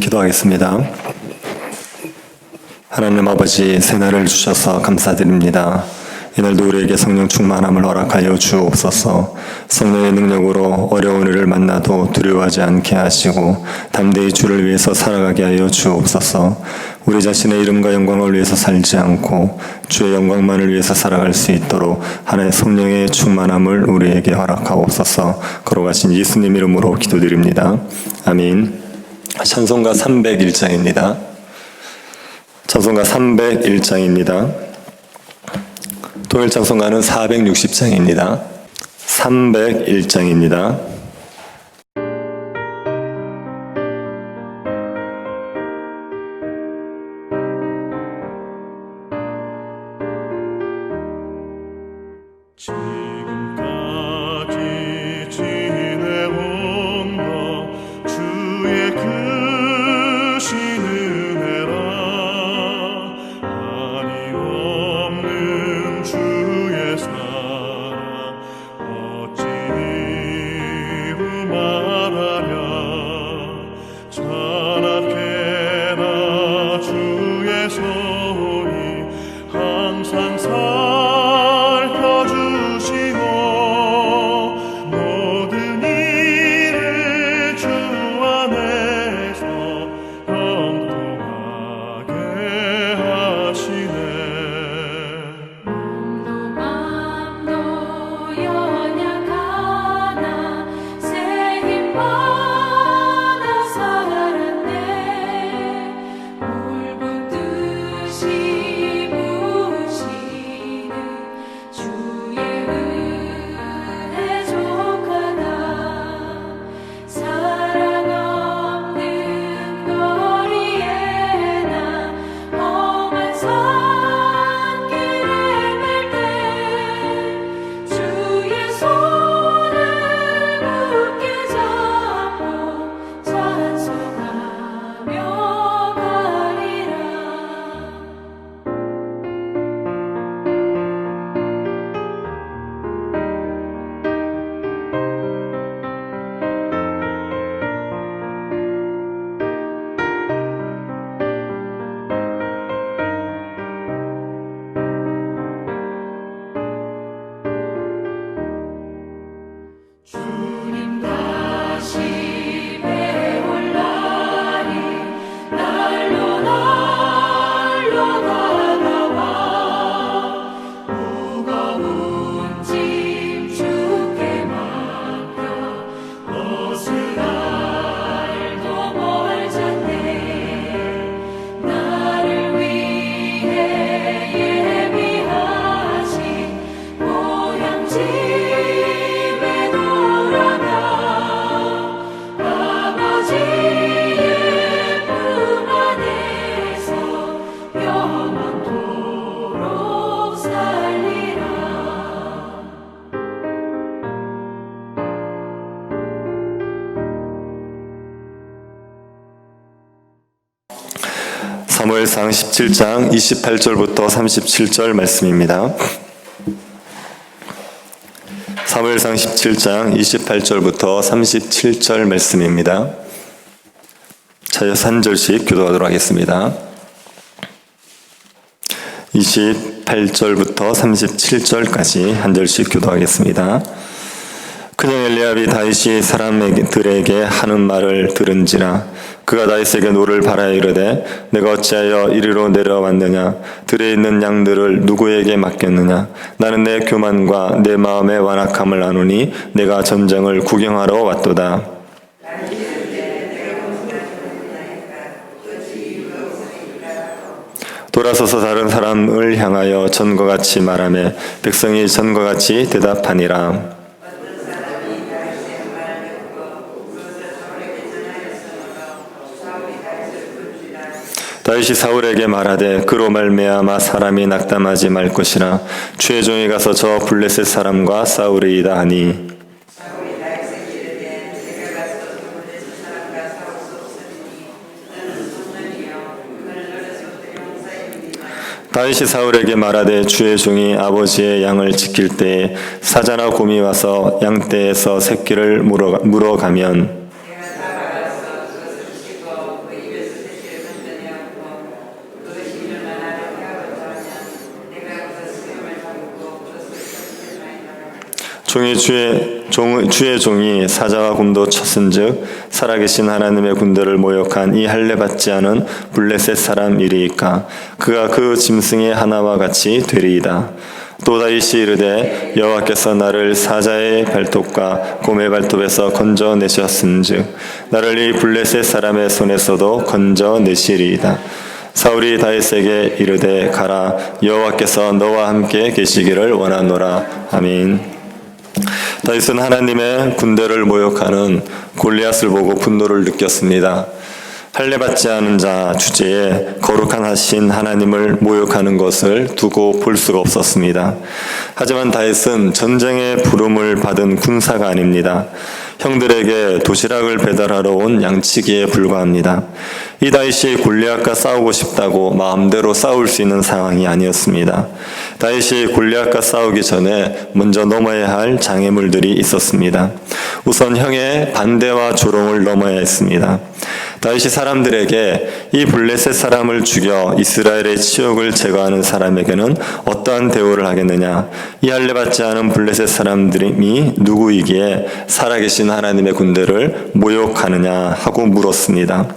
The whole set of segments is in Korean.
기도하겠습니다. 하나님 아버지, 새날을 주셔서 감사드립니다. 이날도 우리에게 성령 충만함을 허락하여 주옵소서. 성령의 능력으로 어려운 일을 만나도 두려워하지 않게 하시고 담대히 주를 위해서 살아가게 하여 주옵소서. 우리 자신의 이름과 영광을 위해서 살지 않고 주의 영광만을 위해서 살아갈 수 있도록 하나님의 성령의 충만함을 우리에게 허락하옵소서. 걸어가신 예수님 이름으로 기도드립니다. 아멘. 찬송가 301장입니다. 찬송가 301장입니다. 통일 찬송가는 460장입니다. 301장입니다. 지금까지 지내온 것 주의 크신 은혜라. 한이 없는 주의 사랑 어찌 이루 말하랴. 찬악해나 주의 손이 항상 살펴주시고 모든 일을 주 안에서 형통하게 하시네. 맘도 연약하나 새 힘 받아 살았네. 물붓 듯이 부시는 주의 은혜 족하다. 사랑 없는 거리에 나 험한 산길을 갈 때 주의 손을 굳게 잡고 찬송하며 가리라. 주님 다시 배울 날이 날로 다가와. 무거운 짐 주께 맡겨 벗을 날도 멀잖네. 나를 위해 예비하신 고향집에 돌아가 아버지의 품 안에서 영원토록 살리라. 3무엘상 17장 28절부터 37절 말씀입니다. 사무엘상 17장 28절부터 37절 말씀입니다. 차여서 한 절씩 교도하도록 하겠습니다. 28절부터 37절까지 한 절씩 교도하겠습니다. 그냥 엘리압이 다윗이 사람들에게 하는 말을 들은지라. 그가 다윗에게 노를 바라여 이르되 내가 어찌하여 이리로 내려왔느냐. 들에 있는 양들을 누구에게 맡겼느냐. 나는 내 교만과 내 마음의 완악함을 아노니 내가 전쟁을 구경하러 왔도다. 돌아서서 다른 사람을 향하여 전과 같이 말하며 백성이 전과 같이 대답하니라. 다윗이 사울에게 말하되 그로 말미암아 사람이 낙담하지 말 것이라. 주의 종이 가서 저 블레셋 사람과 싸우리이다 하니 다윗이 사울에게 말하되 주의 종이 아버지의 양을 지킬 때에 사자나 곰이 와서 양떼에서 새끼를 물어가면 주의 종이 사자와 곰도 쳤은즉 살아계신 하나님의 군대를 모욕한 이 할례 받지 않은 블레셋 사람이리이까 그가 그 짐승의 하나와 같이 되리이다. 또 다윗이 이르되 여호와께서 나를 사자의 발톱과 곰의 발톱에서 건져내셨은즉 나를 이 블레셋 사람의 손에서도 건져내시리이다. 사울이 다윗에게 이르되 가라 여호와께서 너와 함께 계시기를 원하노라. 아멘. 다윗은 하나님의 군대를 모욕하는 골리앗을 보고 분노를 느꼈습니다. 할례 받지 않은 자 주제에 거룩한 하신 하나님을 모욕하는 것을 두고 볼 수가 없었습니다. 하지만 다윗은 전쟁의 부름을 받은 군사가 아닙니다. 형들에게 도시락을 배달하러 온 양치기에 불과합니다. 이 다윗이 골리앗과 싸우고 싶다고 마음대로 싸울 수 있는 상황이 아니었습니다. 다윗이 골리앗과 싸우기 전에 먼저 넘어야 할 장애물들이 있었습니다. 우선 형의 반대와 조롱을 넘어야 했습니다. 다윗이 사람들에게 이 블레셋 사람을 죽여 이스라엘의 치욕을 제거하는 사람에게는 어떠한 대우를 하겠느냐? 이 할례 받지 않은 블레셋 사람들이 누구이기에 살아계신 하나님의 군대를 모욕하느냐 하고 물었습니다.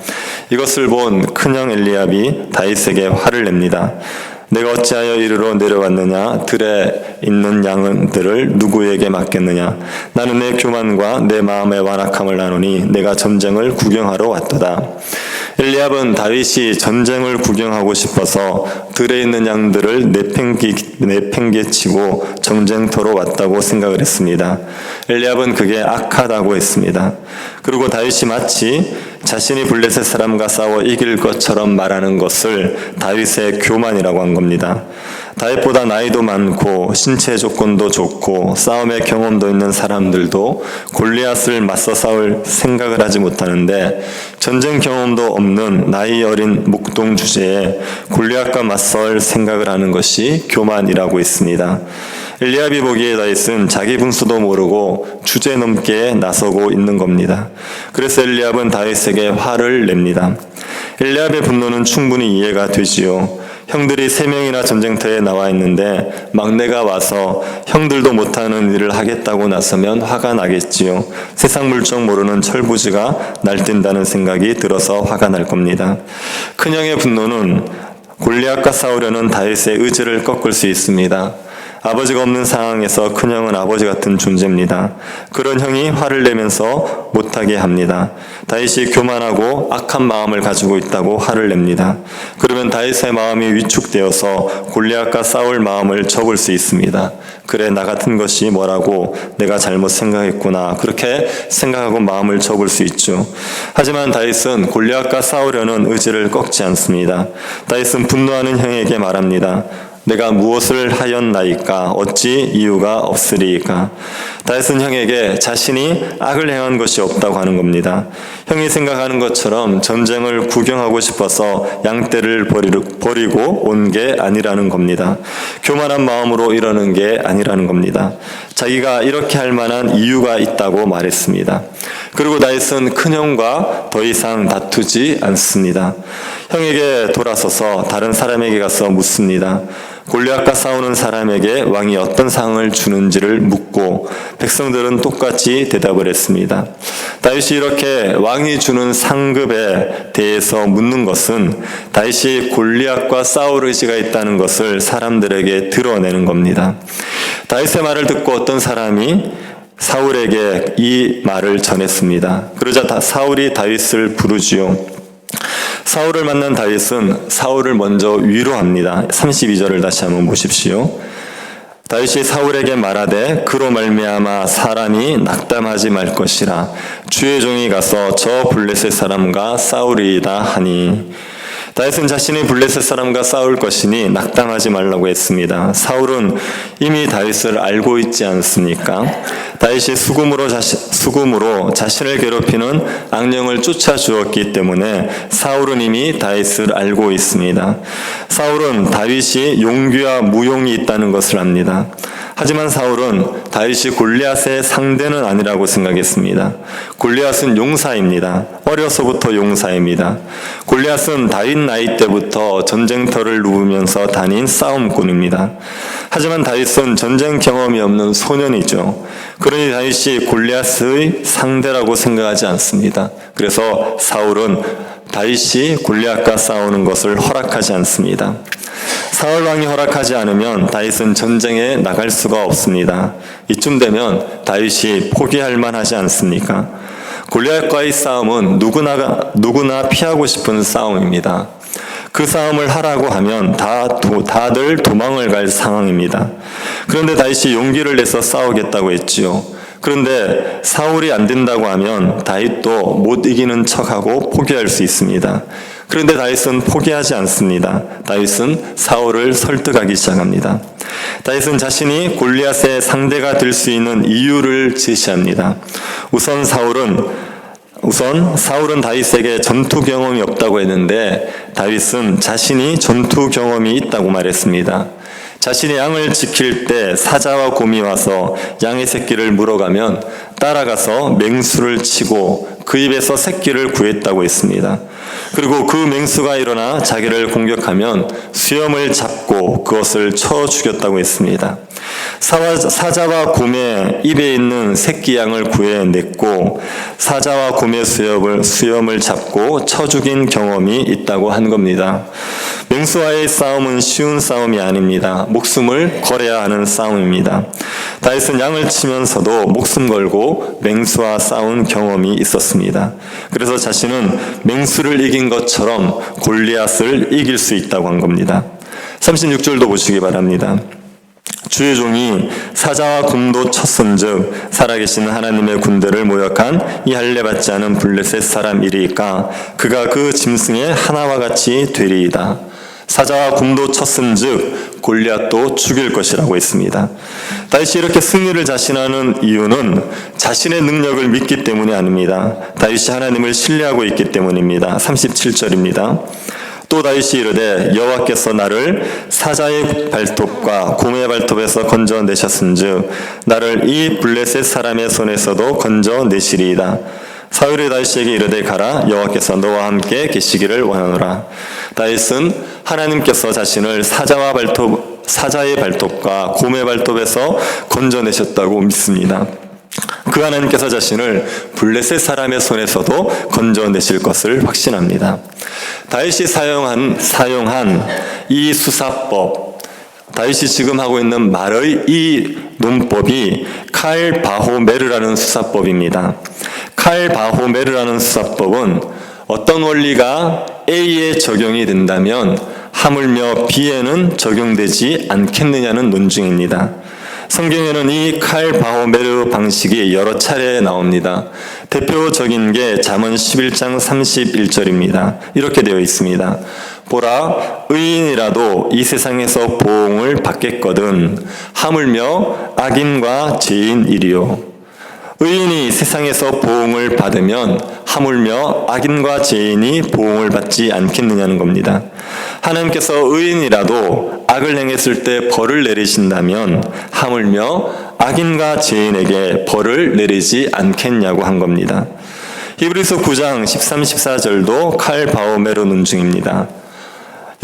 이것을 본 큰형 엘리압이 다윗에게 화를 냅니다. 내가 어찌하여 이리로 내려왔느냐? 들에 있는 양들을 누구에게 맡겠느냐? 나는 내 교만과 내 마음의 완악함을 아노니 내가 전쟁을 구경하러 왔도다. 엘리압은 다윗이 전쟁을 구경하고 싶어서 들에 있는 양들을 내팽개치고 전쟁터로 왔다고 생각을 했습니다. 엘리압은 그게 악하다고 했습니다. 그리고 다윗이 마치 자신이 블레셋 사람과 싸워 이길 것처럼 말하는 것을 다윗의 교만이라고 한 겁니다. 다윗보다 나이도 많고 신체 조건도 좋고 싸움의 경험도 있는 사람들도 골리앗을 맞서 싸울 생각을 하지 못하는데 전쟁 경험도 없는 나이 어린 목동 주제에 골리앗과 맞설 생각을 하는 것이 교만이라고 했습니다. 엘리압이 보기에 다윗은 자기 분수도 모르고 주제넘게 나서고 있는 겁니다. 그래서 엘리압은 다윗에게 화를 냅니다. 엘리압의 분노는 충분히 이해가 되지요. 형들이 3명이나 전쟁터에 나와 있는데 막내가 와서 형들도 못하는 일을 하겠다고 나서면 화가 나겠지요. 세상 물정 모르는 철부지가 날뛴다는 생각이 들어서 화가 날 겁니다. 큰형의 분노는 골리앗과 싸우려는 다윗의 의지를 꺾을 수 있습니다. 아버지가 없는 상황에서 큰형은 아버지 같은 존재입니다. 그런 형이 화를 내면서 못하게 합니다. 다윗이 교만하고 악한 마음을 가지고 있다고 화를 냅니다. 그러면 다윗의 마음이 위축되어서 골리앗과 싸울 마음을 접을 수 있습니다. 그래 나 같은 것이 뭐라고 내가 잘못 생각했구나 그렇게 생각하고 마음을 접을 수 있죠. 하지만 다윗은 골리앗과 싸우려는 의지를 꺾지 않습니다. 다윗은 분노하는 형에게 말합니다. 내가 무엇을 하였나이까 어찌 이유가 없으리이까. 다윗은 형에게 자신이 악을 행한 것이 없다고 하는 겁니다. 형이 생각하는 것처럼 전쟁을 구경하고 싶어서 양떼를 버리고 온 게 아니라는 겁니다. 교만한 마음으로 이러는 게 아니라는 겁니다. 자기가 이렇게 할 만한 이유가 있다고 말했습니다. 그리고 다윗은 큰형과 더 이상 다투지 않습니다. 형에게 돌아서서 다른 사람에게 가서 묻습니다. 골리앗과 싸우는 사람에게 왕이 어떤 상을 주는지를 묻고 백성들은 똑같이 대답을 했습니다. 다윗이 이렇게 왕이 주는 상급에 대해서 묻는 것은 다윗이 골리앗과 싸울 의지가 있다는 것을 사람들에게 드러내는 겁니다. 다윗의 말을 듣고 어떤 사람이 사울에게 이 말을 전했습니다. 그러자 사울이 다윗을 부르지요. 사울을 만난 다윗은 사울을 먼저 위로합니다. 32절을 다시 한번 보십시오. 다윗이 사울에게 말하되 그로 말미암아 사람이 낙담하지 말 것이라 주의 종이 가서 저 블레셋 사람과 싸우리이다 하니. 다윗은 자신이 블레셋 사람과 싸울 것이니 낙담하지 말라고 했습니다. 사울은 이미 다윗을 알고 있지 않습니까? 다윗이 수금으로 자신을 괴롭히는 악령을 쫓아주었기 때문에 사울은 이미 다윗을 알고 있습니다. 사울은 다윗이 용기와 무용이 있다는 것을 압니다. 하지만 사울은 다윗이 골리앗의 상대는 아니라고 생각했습니다. 골리앗은 용사입니다. 어려서부터 용사입니다. 골리앗은 다윗 나이 때부터 전쟁터를 누우면서 다닌 싸움꾼입니다. 하지만 다윗은 전쟁 경험이 없는 소년이죠. 그러니 다윗이 골리앗의 상대라고 생각하지 않습니다. 그래서 사울은 다윗이 골리앗과 싸우는 것을 허락하지 않습니다. 사울 왕이 허락하지 않으면 다윗은 전쟁에 나갈 수가 없습니다. 이쯤 되면 다윗이 포기할 만하지 않습니까? 골리앗과의 싸움은 누구나 피하고 싶은 싸움입니다. 그 싸움을 하라고 하면 다들 도망을 갈 상황입니다. 그런데 다윗이 용기를 내서 싸우겠다고 했지요. 그런데 사울이 안 된다고 하면 다윗도 못 이기는 척하고 포기할 수 있습니다. 그런데 다윗은 포기하지 않습니다. 다윗은 사울을 설득하기 시작합니다. 다윗은 자신이 골리앗의 상대가 될 수 있는 이유를 제시합니다. 우선 사울은 다윗에게 전투 경험이 없다고 했는데 다윗은 자신이 전투 경험이 있다고 말했습니다. 자신이 양을 지킬 때 사자와 곰이 와서 양의 새끼를 물어가면 따라가서 맹수를 치고 그 입에서 새끼를 구했다고 했습니다. 그리고 그 맹수가 일어나 자기를 공격하면 수염을 잡고 그것을 쳐 죽였다고 했습니다. 사자와 곰의 입에 있는 새끼 양을 구해냈고 사자와 곰의 수염을 잡고 쳐 죽인 경험이 있다고 한 겁니다. 맹수와의 싸움은 쉬운 싸움이 아닙니다. 목숨을 걸어야 하는 싸움입니다. 다윗은 양을 치면서도 목숨 걸고 맹수와 싸운 경험이 있었습니다. 그래서 자신은 맹수를 이긴 것처럼 골리앗을 이길 수 있다고 한 겁니다. 36절도 보시기 바랍니다. 주의 종이 사자와 곰도 쳤은즉 살아계신 하나님의 군대를 모욕한 이 할례 받지 않은 블레셋 사람 이리까 그가 그 짐승의 하나와 같이 되리이다. 사자와 곰도 쳤은즉 골리앗도 죽일 것이라고 했습니다. 다윗이 이렇게 승리를 자신하는 이유는 자신의 능력을 믿기 때문이 아닙니다. 다윗이 하나님을 신뢰하고 있기 때문입니다. 37절입니다. 또 다윗이 이르되 여호와께서 나를 사자의 발톱과 곰의 발톱에서 건져내셨은즉 나를 이 블레셋 사람의 손에서도 건져내시리이다. 사울이 다윗에게 이르되 가라 여호와께서 너와 함께 계시기를 원하노라. 다윗은 하나님께서 자신을 사자의 발톱과 곰의 발톱에서 건져내셨다고 믿습니다. 그 하나님께서 자신을 블레셋 사람의 손에서도 건져내실 것을 확신합니다. 다윗이 사용한 이 수사법, 다윗이 지금 하고 있는 말의 이 논법이 칼바호메르라는 수사법입니다. 칼바호메르라는 수사법은 어떤 원리가 A에 적용이 된다면 하물며 B에는 적용되지 않겠느냐는 논증입니다. 성경에는 이 칼바호메르 방식이 여러 차례 나옵니다. 대표적인 게 잠언 11장 31절입니다. 이렇게 되어 있습니다. 보라, 의인이라도 이 세상에서 보응을 받겠거든 하물며 악인과 죄인이리요. 의인이 세상에서 보응을 받으면 하물며 악인과 죄인이 보응을 받지 않겠느냐는 겁니다. 하나님께서 의인이라도 악을 행했을 때 벌을 내리신다면 하물며 악인과 죄인에게 벌을 내리지 않겠냐고 한 겁니다. 히브리서 9장 13, 14절도 칼바오메르 논증입니다.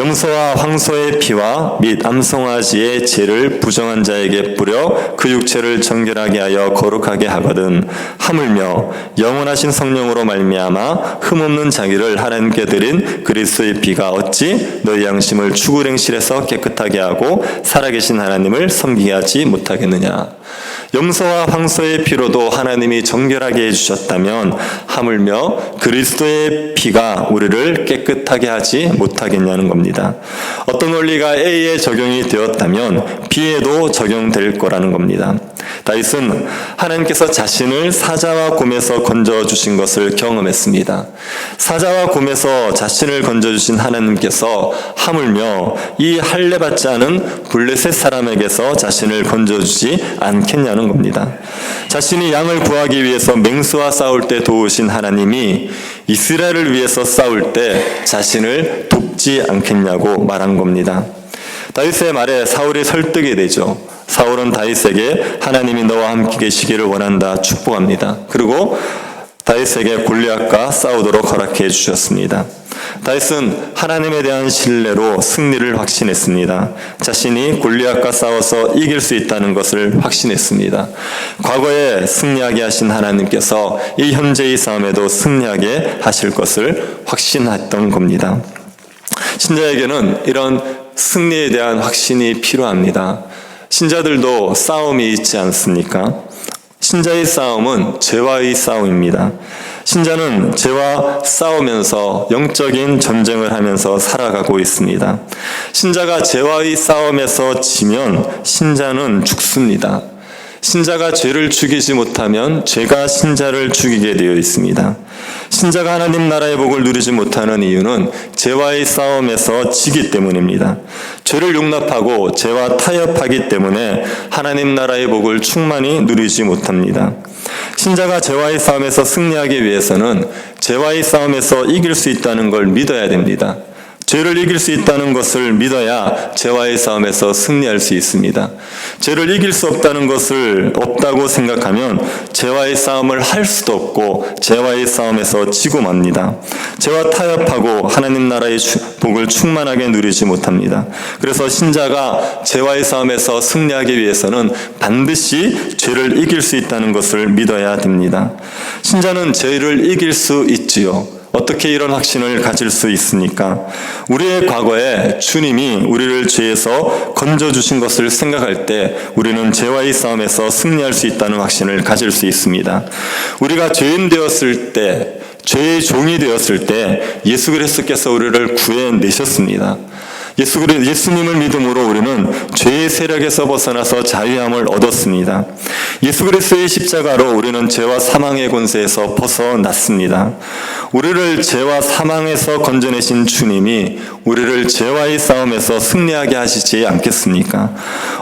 염소와 황소의 피와 및 암송아지의 죄를 부정한 자에게 뿌려 그 육체를 정결하게 하여 거룩하게 하거든 하물며 영원하신 성령으로 말미암아 흠없는 자기를 하나님께 드린 그리스도의 피가 어찌 너희 양심을 추구랭실에서 깨끗하게 하고 살아계신 하나님을 섬기게 하지 못하겠느냐. 염소와 황소의 피로도 하나님이 정결하게 해주셨다면 하물며 그리스도의 피가 우리를 깨끗하게 하지 못하겠냐는 겁니다. 어떤 원리가 A에 적용이 되었다면 B에도 적용될 거라는 겁니다. 다윗은 하나님께서 자신을 사자와 곰에서 건져주신 것을 경험했습니다. 사자와 곰에서 자신을 건져주신 하나님께서 하물며 이 할례받지 않은 블레셋 사람에게서 자신을 건져주지 않겠냐는 겁니다. 자신이 양을 구하기 위해서 맹수와 싸울 때 도우신 하나님이 이스라엘을 위해서 싸울 때 자신을 돕지 않겠냐고 말한 겁니다. 다윗의 말에 사울이 설득이 되죠. 사울은 다윗에게 하나님이 너와 함께 계시기를 원한다 축복합니다. 그리고 다윗에게 골리앗과 싸우도록 허락해 주셨습니다. 다윗은 하나님에 대한 신뢰로 승리를 확신했습니다. 자신이 골리앗과 싸워서 이길 수 있다는 것을 확신했습니다. 과거에 승리하게 하신 하나님께서 이 현재의 싸움에도 승리하게 하실 것을 확신했던 겁니다. 신자에게는 이런 승리에 대한 확신이 필요합니다. 신자들도 싸움이 있지 않습니까? 신자의 싸움은 죄와의 싸움입니다. 신자는 죄와 싸우면서 영적인 전쟁을 하면서 살아가고 있습니다. 신자가 죄와의 싸움에서 지면 신자는 죽습니다. 신자가 죄를 죽이지 못하면 죄가 신자를 죽이게 되어 있습니다. 신자가 하나님 나라의 복을 누리지 못하는 이유는 죄와의 싸움에서 지기 때문입니다. 죄를 용납하고 죄와 타협하기 때문에 하나님 나라의 복을 충만히 누리지 못합니다. 신자가 죄와의 싸움에서 승리하기 위해서는 죄와의 싸움에서 이길 수 있다는 걸 믿어야 됩니다. 죄를 이길 수 있다는 것을 믿어야 죄와의 싸움에서 승리할 수 있습니다. 죄를 이길 수 없다고 생각하면 죄와의 싸움을 할 수도 없고 죄와의 싸움에서 지고 맙니다. 죄와 타협하고 하나님 나라의 복을 충만하게 누리지 못합니다. 그래서 신자가 죄와의 싸움에서 승리하기 위해서는 반드시 죄를 이길 수 있다는 것을 믿어야 됩니다. 신자는 죄를 이길 수 있지요. 어떻게 이런 확신을 가질 수 있습니까? 우리의 과거에 주님이 우리를 죄에서 건져주신 것을 생각할 때 우리는 죄와의 싸움에서 승리할 수 있다는 확신을 가질 수 있습니다. 우리가 죄인 되었을 때, 죄의 종이 되었을 때 예수 그리스도께서 우리를 구해내셨습니다. 예수님을 믿음으로 우리는 죄의 세력에서 벗어나서 자유함을 얻었습니다. 예수 그리스도의 십자가로 우리는 죄와 사망의 권세에서 벗어났습니다. 우리를 죄와 사망에서 건져내신 주님이 우리를 죄와의 싸움에서 승리하게 하시지 않겠습니까?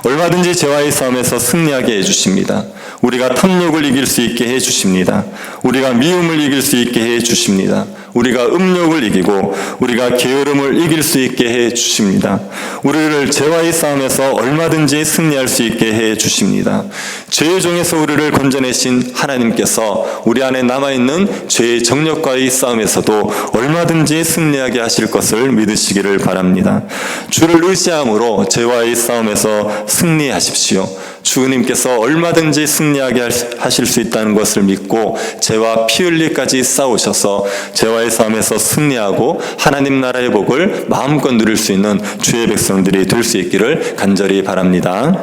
얼마든지 죄와의 싸움에서 승리하게 해주십니다. 우리가 탐욕을 이길 수 있게 해주십니다. 우리가 미움을 이길 수 있게 해주십니다. 우리가 음욕을 이기고 우리가 게으름을 이길 수 있게 해주십니다. 우리를 죄와의 싸움에서 얼마든지 승리할 수 있게 해주십니다. 죄의 종에서 우리를 건져내신 하나님께서 우리 안에 남아있는 죄의 정력과의 싸움에서도 얼마든지 승리하게 하실 것을 믿으시기를 바랍니다. 주를 의지함으로 죄와의 싸움에서 승리하십시오. 주님께서 얼마든지 승리하게 하실 수 있다는 것을 믿고 죄와 피 흘리까지 싸우셔서 죄와의 싸움에서 승리하고 하나님 나라의 복을 마음껏 누릴 수 있는 주의 백성들이 될 수 있기를 간절히 바랍니다.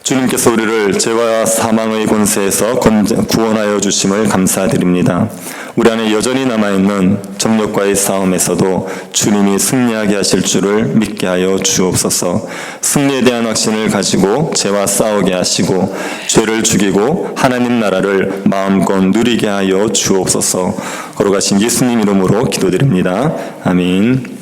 주님께서 우리를 죄와 사망의 권세에서 구원하여 주심을 감사드립니다. 우리 안에 여전히 남아있는 정욕과의 싸움에서도 주님이 승리하게 하실 줄을 믿게 하여 주옵소서. 승리에 대한 확신을 가지고 죄와 싸우게 하시고 죄를 죽이고 하나님 나라를 마음껏 누리게 하여 주옵소서. 걸어가신 예수님 이름으로 기도드립니다. 아멘.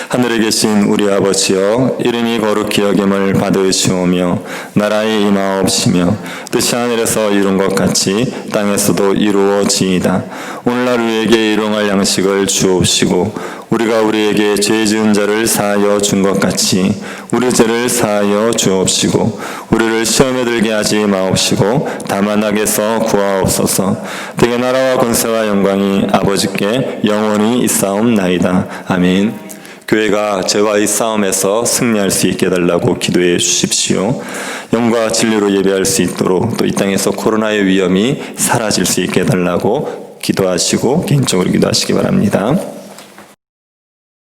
하늘에 계신 우리 아버지여, 이름이 거룩히 여김을 받으시오며 나라의 임하옵시며 뜻이 하늘에서 이룬 것 같이 땅에서도 이루어지이다. 오늘날 우리에게 일용할 양식을 주옵시고 우리가 우리에게 죄 지은 자를 사하여 준 것 같이 우리 죄를 사하여 주옵시고 우리를 시험에 들게 하지 마옵시고 다만 악에서 구하옵소서. 되게 나라와 권세와 영광이 아버지께 영원히 있사옵나이다. 아멘. 교회가 죄와의 싸움에서 승리할 수 있게 해달라고 기도해 주십시오. 영과 진리로 예배할 수 있도록 또 이 땅에서 코로나의 위험이 사라질 수 있게 해달라고 기도하시고 개인적으로 기도하시기 바랍니다.